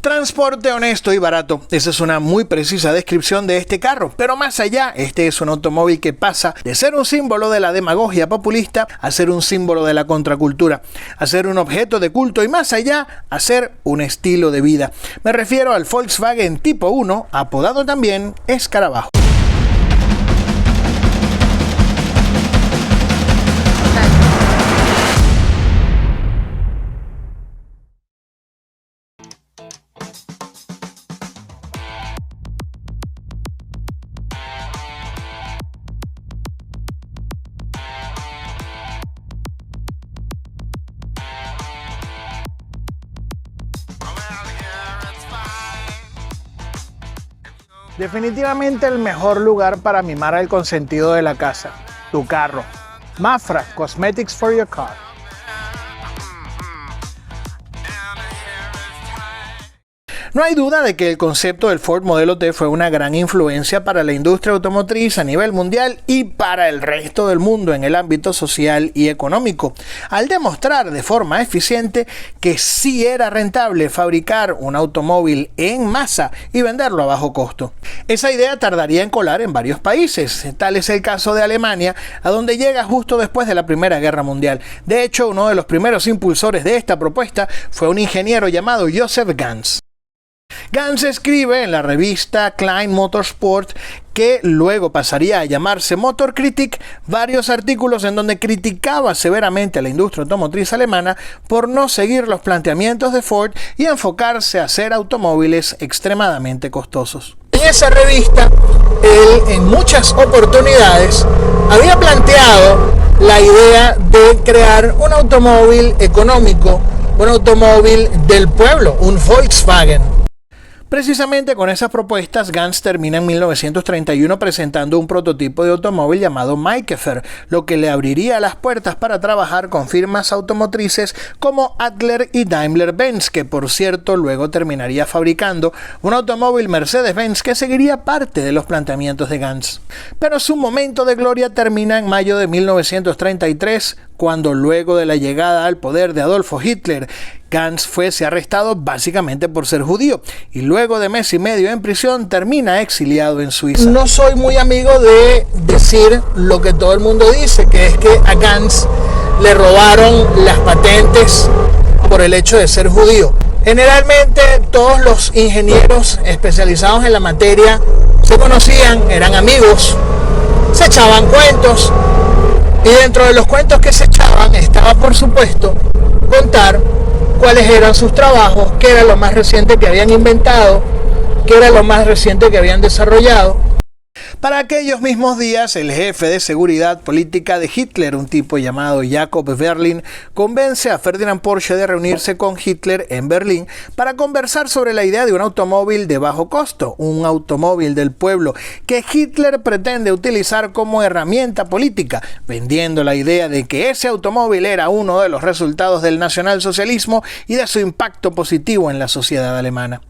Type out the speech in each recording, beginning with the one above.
Transporte honesto y barato. Esa es una muy precisa descripción de este carro. Pero más allá, este es un automóvil que pasa de ser un símbolo de la demagogia populista a ser un símbolo de la contracultura, a ser un objeto de culto y más allá, a ser un estilo de vida. Me refiero al Volkswagen Tipo 1, apodado también Escarabajo. Definitivamente el mejor lugar para mimar al consentido de la casa, tu carro. Mafra, Cosmetics for your car. No hay duda de que el concepto del Ford Modelo T fue una gran influencia para la industria automotriz a nivel mundial y para el resto del mundo en el ámbito social y económico, al demostrar de forma eficiente que sí era rentable fabricar un automóvil en masa y venderlo a bajo costo. Esa idea tardaría en colar en varios países, tal es el caso de Alemania, a donde llega justo después de la Primera Guerra Mundial. De hecho, uno de los primeros impulsores de esta propuesta fue un ingeniero llamado Joseph Ganz. Ganz escribe en la revista Klein Motorsport, que luego pasaría a llamarse Motor Critic, varios artículos en donde criticaba severamente a la industria automotriz alemana por no seguir los planteamientos de Ford y enfocarse a hacer automóviles extremadamente costosos. En esa revista, él en muchas oportunidades había planteado la idea de crear un automóvil económico, un automóvil del pueblo, un Volkswagen. Precisamente con esas propuestas, Ganz termina en 1931 presentando un prototipo de automóvil llamado Maikefer, lo que le abriría las puertas para trabajar con firmas automotrices como Adler y Daimler-Benz, que por cierto luego terminaría fabricando un automóvil Mercedes-Benz que seguiría parte de los planteamientos de Ganz. Pero su momento de gloria termina en mayo de 1933, cuando luego de la llegada al poder de Adolfo Hitler, Ganz fuese arrestado básicamente por ser judío y luego de mes y medio en prisión termina exiliado en Suiza. No soy muy amigo de decir lo que todo el mundo dice, que es que a Ganz le robaron las patentes por el hecho de ser judío. Generalmente todos los ingenieros especializados en la materia se conocían, eran amigos, se echaban cuentos y dentro de los cuentos que se echaban estaba por supuesto contar cuáles eran sus trabajos, qué era lo más reciente que habían inventado, qué era lo más reciente que habían desarrollado. Para aquellos mismos días, el jefe de seguridad política de Hitler, un tipo llamado Jacob Berlin, convence a Ferdinand Porsche de reunirse con Hitler en Berlín para conversar sobre la idea de un automóvil de bajo costo, un automóvil del pueblo, que Hitler pretende utilizar como herramienta política, vendiendo la idea de que ese automóvil era uno de los resultados del nacionalsocialismo y de su impacto positivo en la sociedad alemana.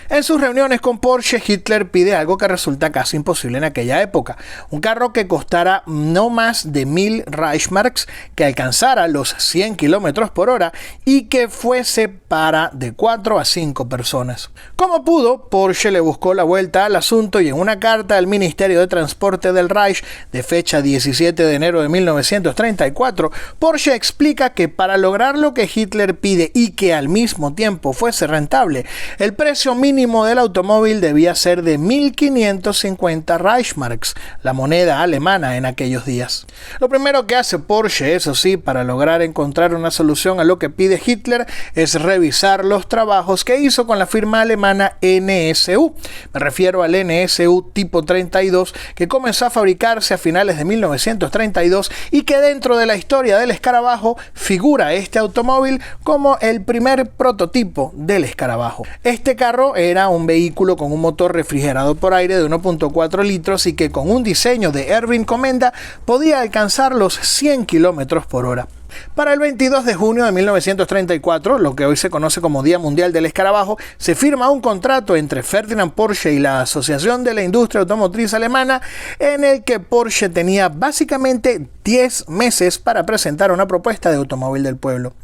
En sus reuniones con Porsche, Hitler pide algo que resulta casi imposible en aquella época: un carro que costara no más de 1000 Reichsmarks, que alcanzara los 100 km por hora y que fuese para de 4 a 5 personas. Como pudo, Porsche le buscó la vuelta al asunto y en una carta al Ministerio de Transporte del Reich de fecha 17 de enero de 1934, Porsche explica que para lograr lo que Hitler pide y que al mismo tiempo fuese rentable, el precio mínimo del automóvil debía ser de 1550 Reichsmarks, la moneda alemana en aquellos días. Lo primero que hace Porsche, eso sí, para lograr encontrar una solución a lo que pide Hitler, es revisar los trabajos que hizo con la firma alemana NSU. Me refiero al NSU Tipo 32, que comenzó a fabricarse a finales de 1932 y que dentro de la historia del escarabajo figura este automóvil como el primer prototipo del escarabajo. Este carro era un vehículo con un motor refrigerado por aire de 1.4 litros y que con un diseño de Erwin Komenda podía alcanzar los 100 km por hora. Para el 22 de junio de 1934, lo que hoy se conoce como Día Mundial del Escarabajo, se firma un contrato entre Ferdinand Porsche y la Asociación de la Industria Automotriz Alemana, en el que Porsche tenía básicamente 10 meses para presentar una propuesta de automóvil del pueblo.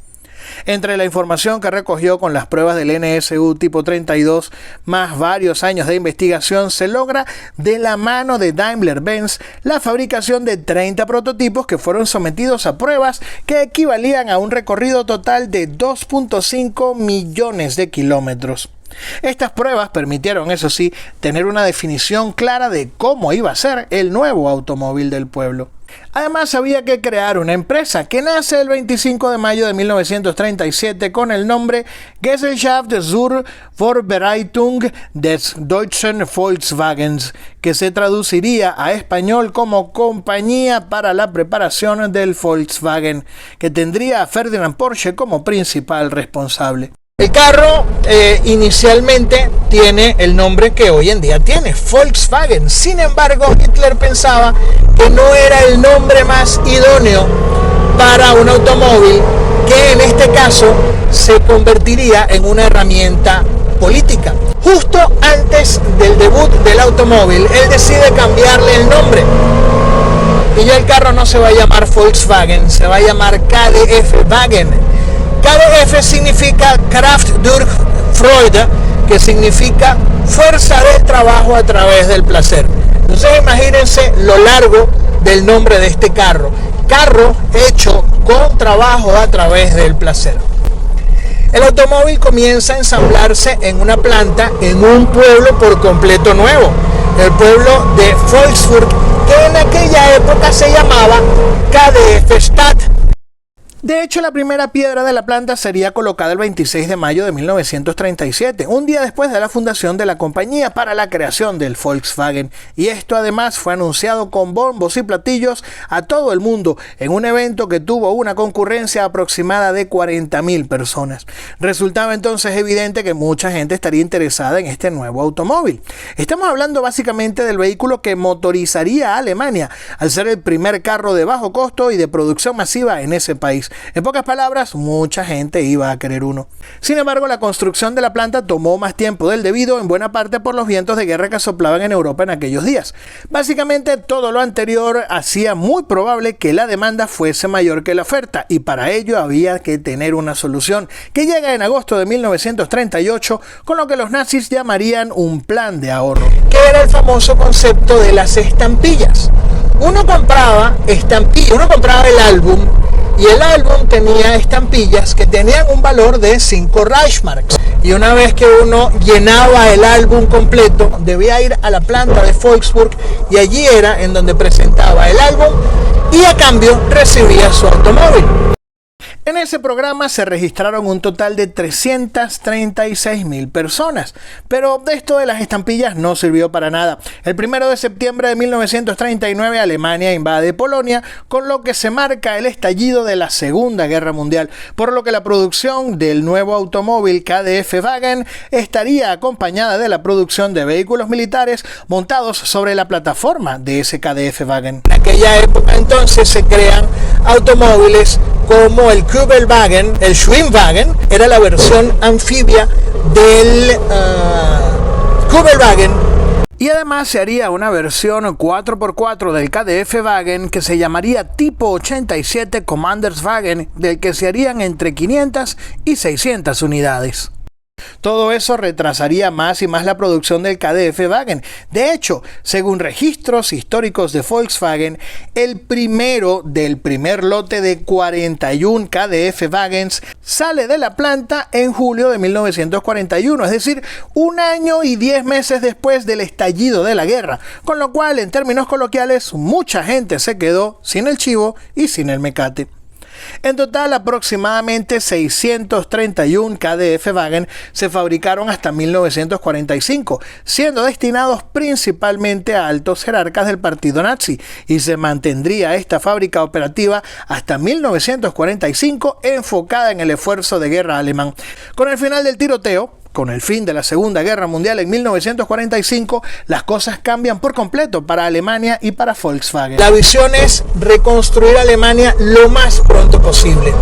Entre la información que recogió con las pruebas del NSU tipo 32 más varios años de investigación, se logra de la mano de Daimler-Benz la fabricación de 30 prototipos que fueron sometidos a pruebas que equivalían a un recorrido total de 2.5 millones de kilómetros. Estas pruebas permitieron, eso sí, tener una definición clara de cómo iba a ser el nuevo automóvil del pueblo. Además, había que crear una empresa que nace el 25 de mayo de 1937 con el nombre Gesellschaft zur Vorbereitung des deutschen Volkswagens, que se traduciría a español como Compañía para la Preparación del Volkswagen, que tendría a Ferdinand Porsche como principal responsable. El carro inicialmente tiene el nombre que hoy en día tiene, Volkswagen. Sin embargo, Hitler pensaba que no era el nombre más idóneo para un automóvil que en este caso se convertiría en una herramienta política. Justo antes del debut del automóvil, él decide cambiarle el nombre. Y ya el carro no se va a llamar Volkswagen, se va a llamar KDF-Wagen. KDF significa Kraft durch Freude, que significa fuerza del trabajo a través del placer. Entonces imagínense lo largo del nombre de este carro. Carro hecho con trabajo a través del placer. El automóvil comienza a ensamblarse en una planta en un pueblo por completo nuevo, el pueblo de Wolfsburg, que en aquella época se llamaba KDF-Stadt. De hecho, la primera piedra de la planta sería colocada el 26 de mayo de 1937, un día después de la fundación de la compañía para la creación del Volkswagen. Y esto además fue anunciado con bombos y platillos a todo el mundo en un evento que tuvo una concurrencia aproximada de 40.000 personas. Resultaba entonces evidente que mucha gente estaría interesada en este nuevo automóvil. Estamos hablando básicamente del vehículo que motorizaría a Alemania, al ser el primer carro de bajo costo y de producción masiva en ese país. En pocas palabras, mucha gente iba a querer uno. Sin embargo, la construcción de la planta tomó más tiempo del debido, en buena parte por los vientos de guerra que soplaban en Europa en aquellos días. Básicamente, todo lo anterior hacía muy probable que la demanda fuese mayor que la oferta, y para ello había que tener una solución, que llega en agosto de 1938, con lo que los nazis llamarían un plan de ahorro, que era el famoso concepto de las estampillas. Uno compraba el álbum, y el álbum tenía estampillas que tenían un valor de 5 Reichsmarks. Y una vez que uno llenaba el álbum completo, debía ir a la planta de Wolfsburg, y allí era en donde presentaba el álbum y a cambio recibía su automóvil. En ese programa se registraron un total de 336.000 personas, pero de esto de las estampillas no sirvió para nada. El 1 de septiembre de 1939 Alemania invade Polonia, con lo que se marca el estallido de la Segunda Guerra Mundial, por lo que la producción del nuevo automóvil KDF-Wagen estaría acompañada de la producción de vehículos militares montados sobre la plataforma de ese KDF-Wagen. En aquella época entonces se crean automóviles como el Kübelwagen, el Schwimmwagen, era la versión anfibia del Kübelwagen. Y además se haría una versión 4x4 del KDF-Wagen que se llamaría Tipo 87 Commanderswagen, del que se harían entre 500 y 600 unidades. Todo eso retrasaría más y más la producción del KDF-Wagen. De hecho, según registros históricos de Volkswagen, el primero del primer lote de 41 KDF-Wagens sale de la planta en julio de 1941, es decir, 1 año y 10 meses después del estallido de la guerra, con lo cual, en términos coloquiales, mucha gente se quedó sin el chivo y sin el mecate. En total, aproximadamente 631 KDF-Wagen se fabricaron hasta 1945, siendo destinados principalmente a altos jerarcas del partido nazi, y se mantendría esta fábrica operativa hasta 1945, enfocada en el esfuerzo de guerra alemán. Con el final del tiroteo, con el fin de la Segunda Guerra Mundial en 1945, las cosas cambian por completo para Alemania y para Volkswagen. La visión es reconstruir Alemania lo más pronto posible.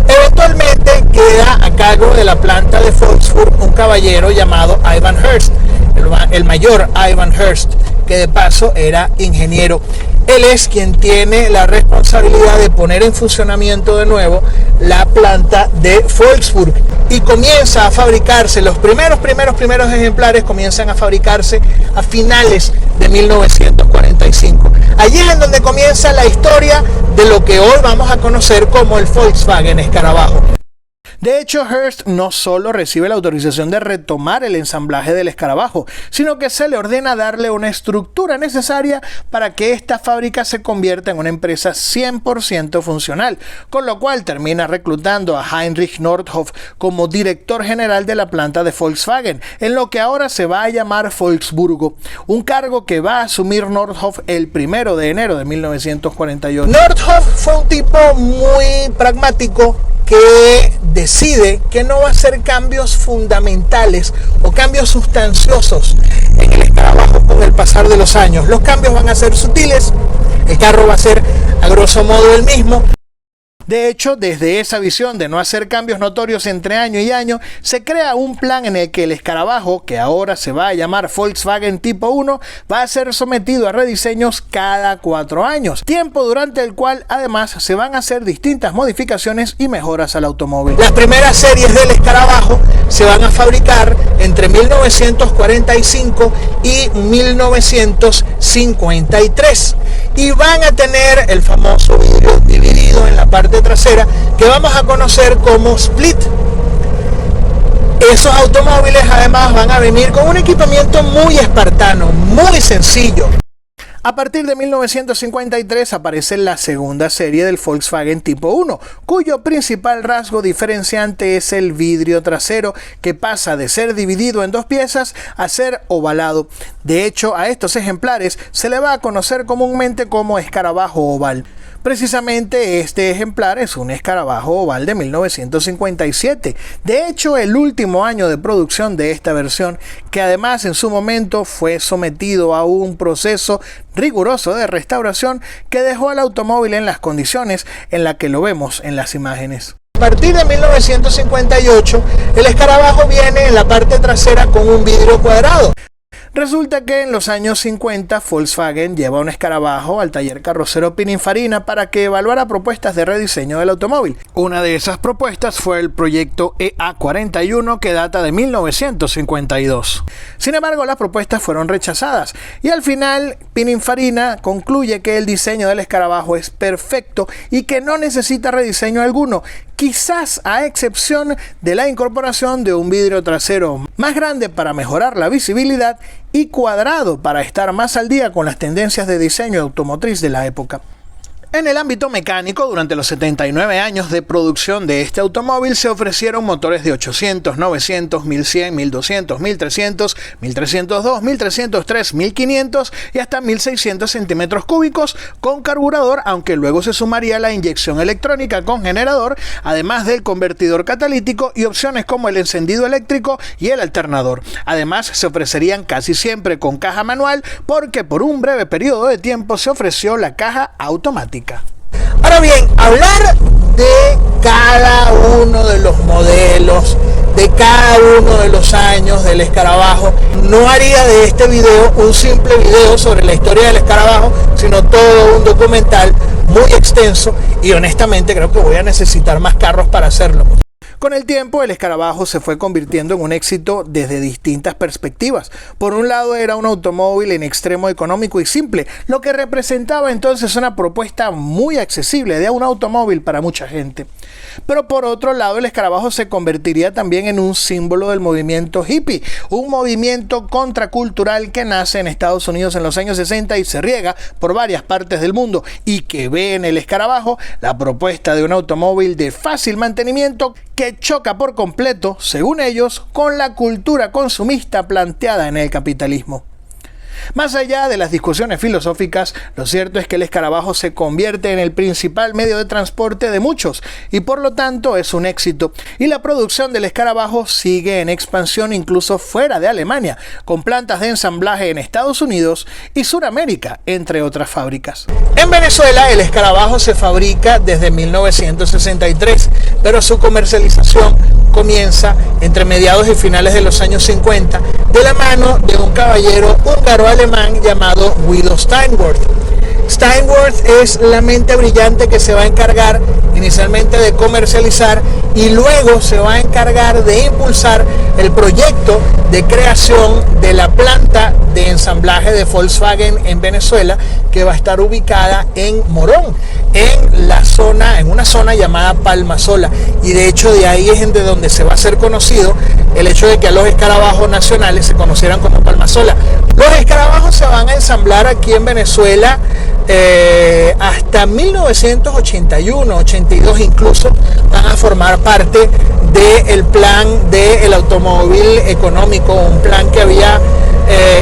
Eventualmente queda a cargo de la planta de Wolfsburg un caballero llamado Ivan Hirst, el mayor Ivan Hirst, que de paso era ingeniero. Él es quien tiene la responsabilidad de poner en funcionamiento de nuevo la planta de Wolfsburg y comienza a fabricarse, los primeros ejemplares comienzan a fabricarse a finales de 1945. Allí es en donde comienza la historia de lo que hoy vamos a conocer como el Volkswagen Escarabajo. De hecho, Hearst no solo recibe la autorización de retomar el ensamblaje del escarabajo, sino que se le ordena darle una estructura necesaria para que esta fábrica se convierta en una empresa 100% funcional, con lo cual termina reclutando a Heinrich Nordhoff como director general de la planta de Volkswagen, en lo que ahora se va a llamar Wolfsburgo, un cargo que va a asumir Nordhoff el 1 de enero de 1948. Nordhoff fue un tipo muy pragmático que decide que no va a hacer cambios fundamentales o cambios sustanciosos en el escarabajo con el pasar de los años. Los cambios van a ser sutiles, el carro va a ser a grosso modo el mismo. De hecho, desde esa visión de no hacer cambios notorios entre año y año, se crea un plan en el que el escarabajo, que ahora se va a llamar Volkswagen Tipo 1, va a ser sometido a rediseños cada 4 años, tiempo durante el cual además se van a hacer distintas modificaciones y mejoras al automóvil. Las primeras series del escarabajo se van a fabricar entre 1945 y 1953 y van a tener el famoso vidrio dividido en la parte trasera que vamos a conocer como split. Esos automóviles además van a venir con un equipamiento muy espartano, muy sencillo. A partir de 1953 aparece la segunda serie del Volkswagen Tipo 1, cuyo principal rasgo diferenciante es el vidrio trasero, que pasa de ser dividido en 2 piezas a ser ovalado. De hecho, a estos ejemplares se le va a conocer comúnmente como escarabajo oval. Precisamente este ejemplar es un escarabajo oval de 1957. De hecho, el último año de producción de esta versión, que además en su momento fue sometido a un proceso riguroso de restauración que dejó al automóvil en las condiciones en las que lo vemos en las imágenes. A partir de 1958, el escarabajo viene en la parte trasera con un vidrio cuadrado. Resulta que en los años 50 Volkswagen lleva un escarabajo al taller carrocero Pininfarina para que evaluara propuestas de rediseño del automóvil. Una de esas propuestas fue el proyecto EA41, que data de 1952. Sin embargo, las propuestas fueron rechazadas y al final Pininfarina concluye que el diseño del escarabajo es perfecto y que no necesita rediseño alguno, quizás a excepción de la incorporación de un vidrio trasero más grande para mejorar la visibilidad y cuadrado para estar más al día con las tendencias de diseño automotriz de la época. En el ámbito mecánico, durante los 79 años de producción de este automóvil se ofrecieron motores de 800, 900, 1100, 1200, 1300, 1302, 1303, 1500 y hasta 1600 centímetros cúbicos con carburador, aunque luego se sumaría la inyección electrónica con generador, además del convertidor catalítico y opciones como el encendido eléctrico y el alternador. Además, se ofrecerían casi siempre con caja manual, porque por un breve periodo de tiempo se ofreció la caja automática. Ahora bien, hablar de cada uno de los modelos, de cada uno de los años del escarabajo, no haría de este video un simple video sobre la historia del escarabajo, sino todo un documental muy extenso y honestamente creo que voy a necesitar más carros para hacerlo. Con el tiempo, el escarabajo se fue convirtiendo en un éxito desde distintas perspectivas. Por un lado, era un automóvil en extremo económico y simple, lo que representaba entonces una propuesta muy accesible de un automóvil para mucha gente. Pero por otro lado, el escarabajo se convertiría también en un símbolo del movimiento hippie, un movimiento contracultural que nace en Estados Unidos en los años 60 y se riega por varias partes del mundo, y que ve en el escarabajo la propuesta de un automóvil de fácil mantenimiento que choca por completo, según ellos, con la cultura consumista planteada en el capitalismo. Más allá de las discusiones filosóficas, lo cierto es que el escarabajo se convierte en el principal medio de transporte de muchos y por lo tanto es un éxito, y la producción del escarabajo sigue en expansión incluso fuera de Alemania, con plantas de ensamblaje en Estados Unidos y Sudamérica, entre otras fábricas. En Venezuela el escarabajo se fabrica desde 1963, pero su comercialización comienza entre mediados y finales de los años 50 de la mano de un caballero húngaro-alemán llamado Guido Steinwörth. Steinwörth es la mente brillante que se va a encargar inicialmente de comercializar y luego se va a encargar de impulsar el proyecto de creación de la planta de ensamblaje de Volkswagen en Venezuela, que va a estar ubicada en Morón, en una zona llamada Palmasola, y de hecho de ahí es de donde se va a hacer conocido el hecho de que a los escarabajos nacionales se conocieran como Palmasola. Los escarabajos se van a ensamblar aquí en Venezuela hasta 1981, 82 incluso, van a formar parte del plan del automóvil económico, un plan que había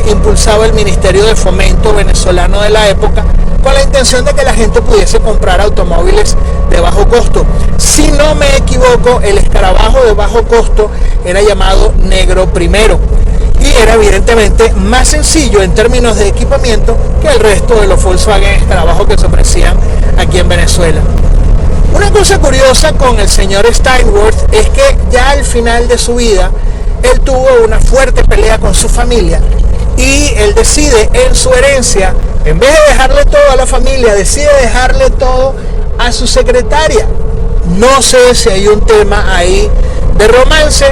impulsado el Ministerio de Fomento venezolano de la época, con la intención de que la gente pudiese comprar automóviles de bajo costo. Si no me equivoco, el escarabajo de bajo costo era llamado Negro Primero y era evidentemente más sencillo en términos de equipamiento que el resto de los Volkswagen escarabajos que se ofrecían aquí en Venezuela. Una cosa curiosa con el señor Steinwörth es que ya al final de su vida él tuvo una fuerte pelea con su familia y él decide en su herencia, en vez de dejarle todo a la familia, decide dejarle todo a su secretaria. No sé si hay un tema ahí de romance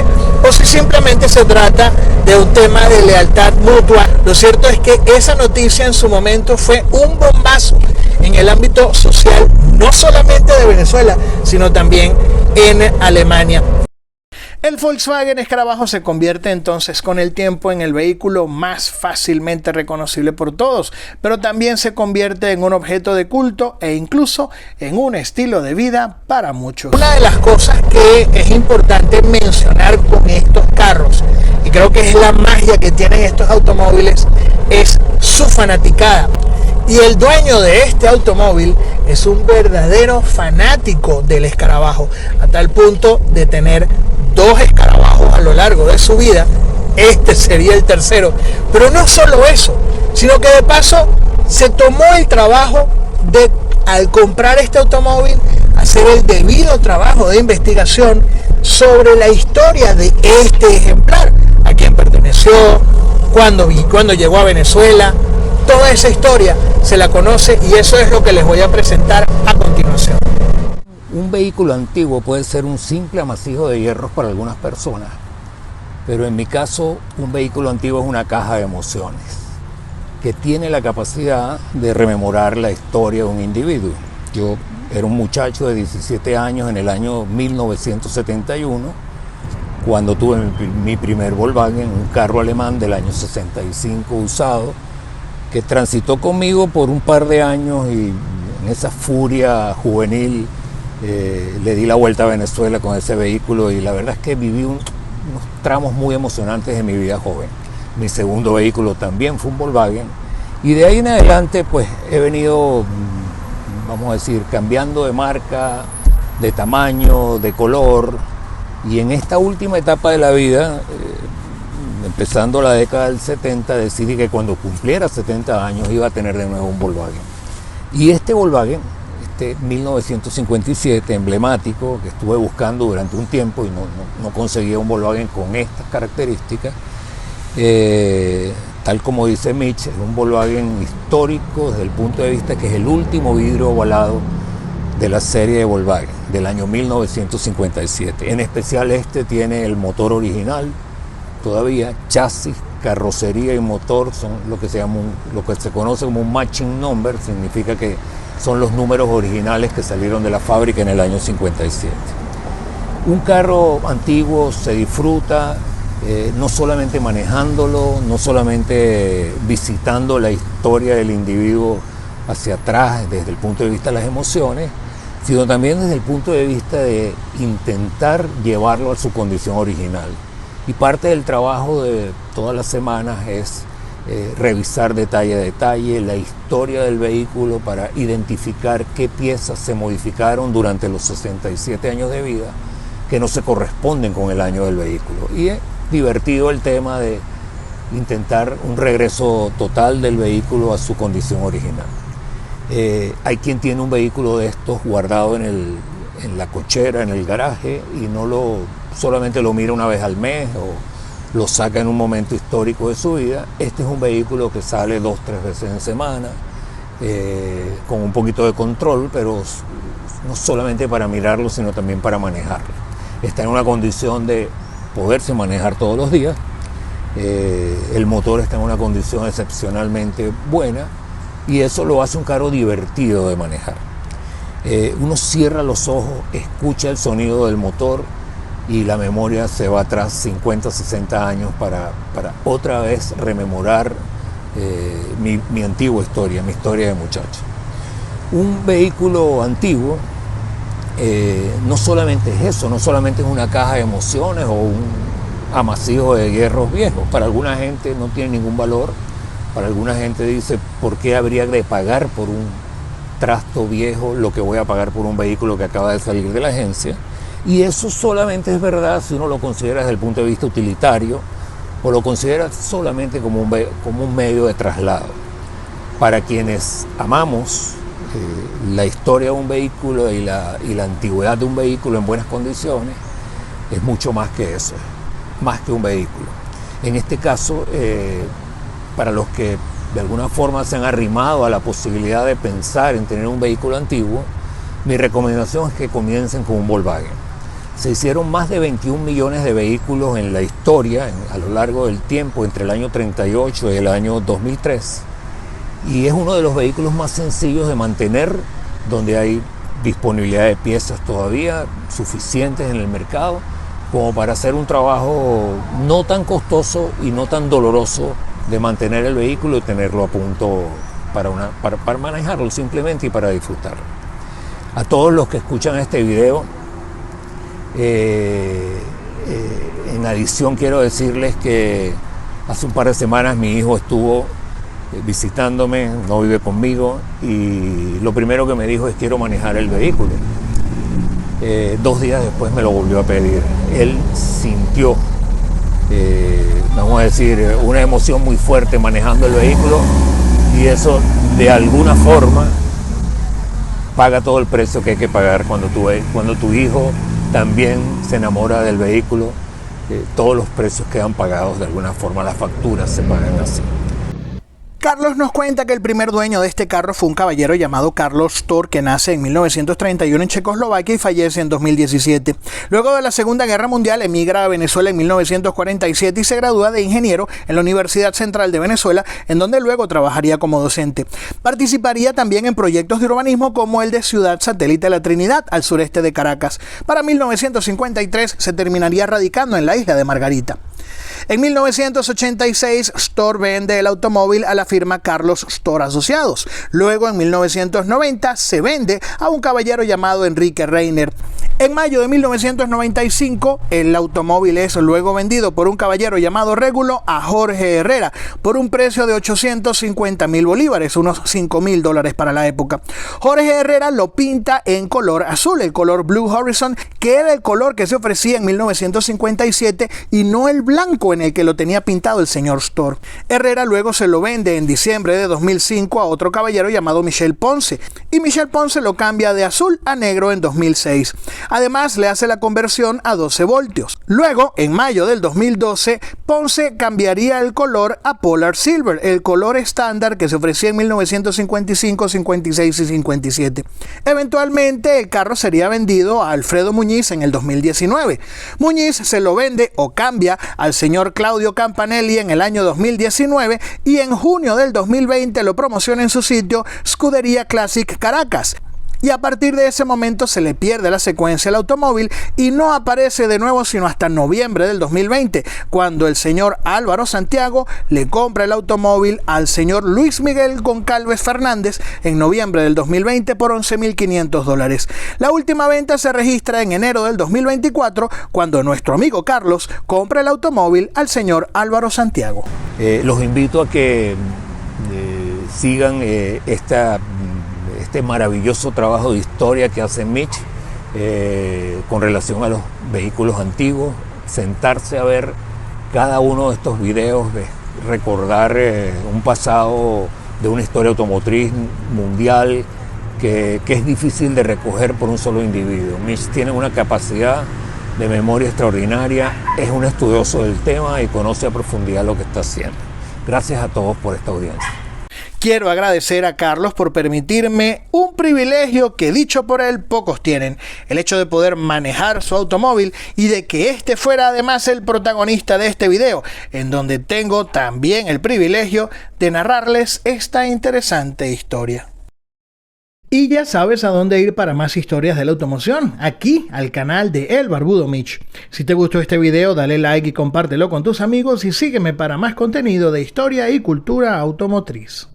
o si simplemente se trata de un tema de lealtad mutua. Lo cierto es que esa noticia en su momento fue un bombazo en el ámbito social, no solamente de Venezuela, sino también en Alemania. El Volkswagen Escarabajo se convierte entonces con el tiempo en el vehículo más fácilmente reconocible por todos, pero también se convierte en un objeto de culto e incluso en un estilo de vida para muchos. Una de las cosas que es importante mencionar con estos carros, y creo que es la magia que tienen estos automóviles, es su fanaticada. Y el dueño de este automóvil es un verdadero fanático del escarabajo, a tal punto de tener 2 escarabajos a lo largo de su vida. Este sería el tercero. Pero no solo eso, sino que de paso se tomó el trabajo de, al comprar este automóvil, hacer el debido trabajo de investigación sobre la historia de este ejemplar, a quién perteneció, cuándo llegó a Venezuela. Toda esa historia se la conoce y eso es lo que les voy a presentar a continuación. Un vehículo antiguo puede ser un simple amasijo de hierros para algunas personas, pero en mi caso un vehículo antiguo es una caja de emociones que tiene la capacidad de rememorar la historia de un individuo. Yo era un muchacho de 17 años en el año 1971 cuando tuve mi primer Volkswagen, un carro alemán del año 65 usado, que transitó conmigo por un par de años y en esa furia juvenil le di la vuelta a Venezuela con ese vehículo y la verdad es que viví unos tramos muy emocionantes de mi vida joven. Mi segundo vehículo también fue un Volkswagen y de ahí en adelante pues he venido, vamos a decir, cambiando de marca, de tamaño, de color, y en esta última etapa de la vida, empezando la década del 70, decidí que cuando cumpliera 70 años iba a tener de nuevo un Volkswagen. Y este Volkswagen, 1957, emblemático, que estuve buscando durante un tiempo y no conseguía un Volkswagen con estas características, tal como dice Mitch, es un Volkswagen histórico desde el punto de vista que es el último vidrio ovalado de la serie de Volkswagen del año 1957. En especial tiene el motor original, todavía chasis, carrocería y motor son lo que se conoce como un matching number, significa que son los números originales que salieron de la fábrica en el año 57. Un carro antiguo se disfruta no solamente manejándolo, no solamente visitando la historia del individuo hacia atrás desde el punto de vista de las emociones, sino también desde el punto de vista de intentar llevarlo a su condición original. Y parte del trabajo de todas las semanas es revisar detalle a detalle la historia del vehículo para identificar qué piezas se modificaron durante los 67 años de vida que no se corresponden con el año del vehículo. Y es divertido el tema de intentar un regreso total del vehículo a su condición original. Hay quien tiene un vehículo de estos guardado en la cochera, en el garaje, y solamente lo mira una vez al mes lo saca en un momento histórico de su vida. Este es un vehículo que sale 2-3 veces en semana, con un poquito de control, pero no solamente para mirarlo, sino también para manejarlo. Está en una condición de poderse manejar todos los días. El motor está en una condición excepcionalmente buena y eso lo hace un carro divertido de manejar. Uno cierra los ojos, escucha el sonido del motor y la memoria se va atrás 50, 60 años para otra vez rememorar mi antigua historia, mi historia de muchacho. Un vehículo antiguo no solamente es eso, no solamente es una caja de emociones o un amasijo de hierros viejos. Para alguna gente no tiene ningún valor, para alguna gente dice, ¿por qué habría de pagar por un trasto viejo lo que voy a pagar por un vehículo que acaba de salir de la agencia? Y eso solamente es verdad si uno lo considera desde el punto de vista utilitario o lo considera solamente como un medio de traslado. Para quienes amamos la historia de un vehículo y la antigüedad de un vehículo en buenas condiciones, es mucho más que eso, más que un vehículo. En este caso, para los que de alguna forma se han arrimado a la posibilidad de pensar en tener un vehículo antiguo, mi recomendación es que comiencen con un Volkswagen. Se hicieron más de 21 millones de vehículos en la historia, a lo largo del tiempo, entre el año 38 y el año 2003. Y es uno de los vehículos más sencillos de mantener, donde hay disponibilidad de piezas todavía suficientes en el mercado, como para hacer un trabajo no tan costoso y no tan doloroso de mantener el vehículo y tenerlo a punto para manejarlo simplemente y para disfrutarlo. A todos los que escuchan este video, en adición quiero decirles que hace un par de semanas mi hijo estuvo visitándome, no vive conmigo, y lo primero que me dijo es: quiero manejar el vehículo. 2 días después me lo volvió a pedir. Él sintió, vamos a decir, una emoción muy fuerte manejando el vehículo, y eso de alguna forma paga todo el precio que hay que pagar cuando tu hijo también se enamora del vehículo. Todos los precios quedan pagados de alguna forma, las facturas se pagan así. Carlos nos cuenta que el primer dueño de este carro fue un caballero llamado Carlos Stor, que nace en 1931 en Checoslovaquia y fallece en 2017. Luego de la Segunda Guerra Mundial emigra a Venezuela en 1947 y se gradúa de ingeniero en la Universidad Central de Venezuela, en donde luego trabajaría como docente. Participaría también en proyectos de urbanismo como el de Ciudad Satélite La Trinidad, al sureste de Caracas. Para 1953 se terminaría radicando en la isla de Margarita. En 1986, Stor vende el automóvil a la firma Carlos Stor Asociados. Luego, en 1990, se vende a un caballero llamado Enrique Reiner. En mayo de 1995, el automóvil es luego vendido por un caballero llamado Régulo a Jorge Herrera por un precio de 850.000 bolívares, unos $5.000 para la época. Jorge Herrera lo pinta en color azul, el color Blue Horizon, que era el color que se ofrecía en 1957 y no el blanco en el que lo tenía pintado el señor Stor. Herrera luego se lo vende en diciembre de 2005 a otro caballero llamado Michel Ponce, y Michel Ponce lo cambia de azul a negro en 2006. Además, le hace la conversión a 12 voltios. Luego, en mayo del 2012, Ponce cambiaría el color a Polar Silver, el color estándar que se ofrecía en 1955, 56 y 57. Eventualmente, el carro sería vendido a Alfredo Muñiz en el 2019. Muñiz se lo vende o cambia al señor Claudio Campanelli en el año 2019 y en junio del 2020 lo promociona en su sitio Scuderia Classic Caracas. Y a partir de ese momento se le pierde la secuencia al automóvil y no aparece de nuevo sino hasta noviembre del 2020, cuando el señor Álvaro Santiago le compra el automóvil al señor Luis Miguel Goncalves Fernández en noviembre del 2020 por $11.500. La última venta se registra en enero del 2024, cuando nuestro amigo Carlos compra el automóvil al señor Álvaro Santiago. Los invito a que sigan este maravilloso trabajo de historia que hace Mitch con relación a los vehículos antiguos, sentarse a ver cada uno de estos videos, recordar un pasado de una historia automotriz mundial que es difícil de recoger por un solo individuo. Mitch tiene una capacidad de memoria extraordinaria, es un estudioso del tema y conoce a profundidad lo que está haciendo. Gracias a todos por esta audiencia. Quiero agradecer a Carlos por permitirme un privilegio que, dicho por él, pocos tienen: el hecho de poder manejar su automóvil y de que este fuera además el protagonista de este video, en donde tengo también el privilegio de narrarles esta interesante historia. Y ya sabes a dónde ir para más historias de la automoción, aquí al canal de El Barbudo Mitch. Si te gustó este video, dale like y compártelo con tus amigos y sígueme para más contenido de historia y cultura automotriz.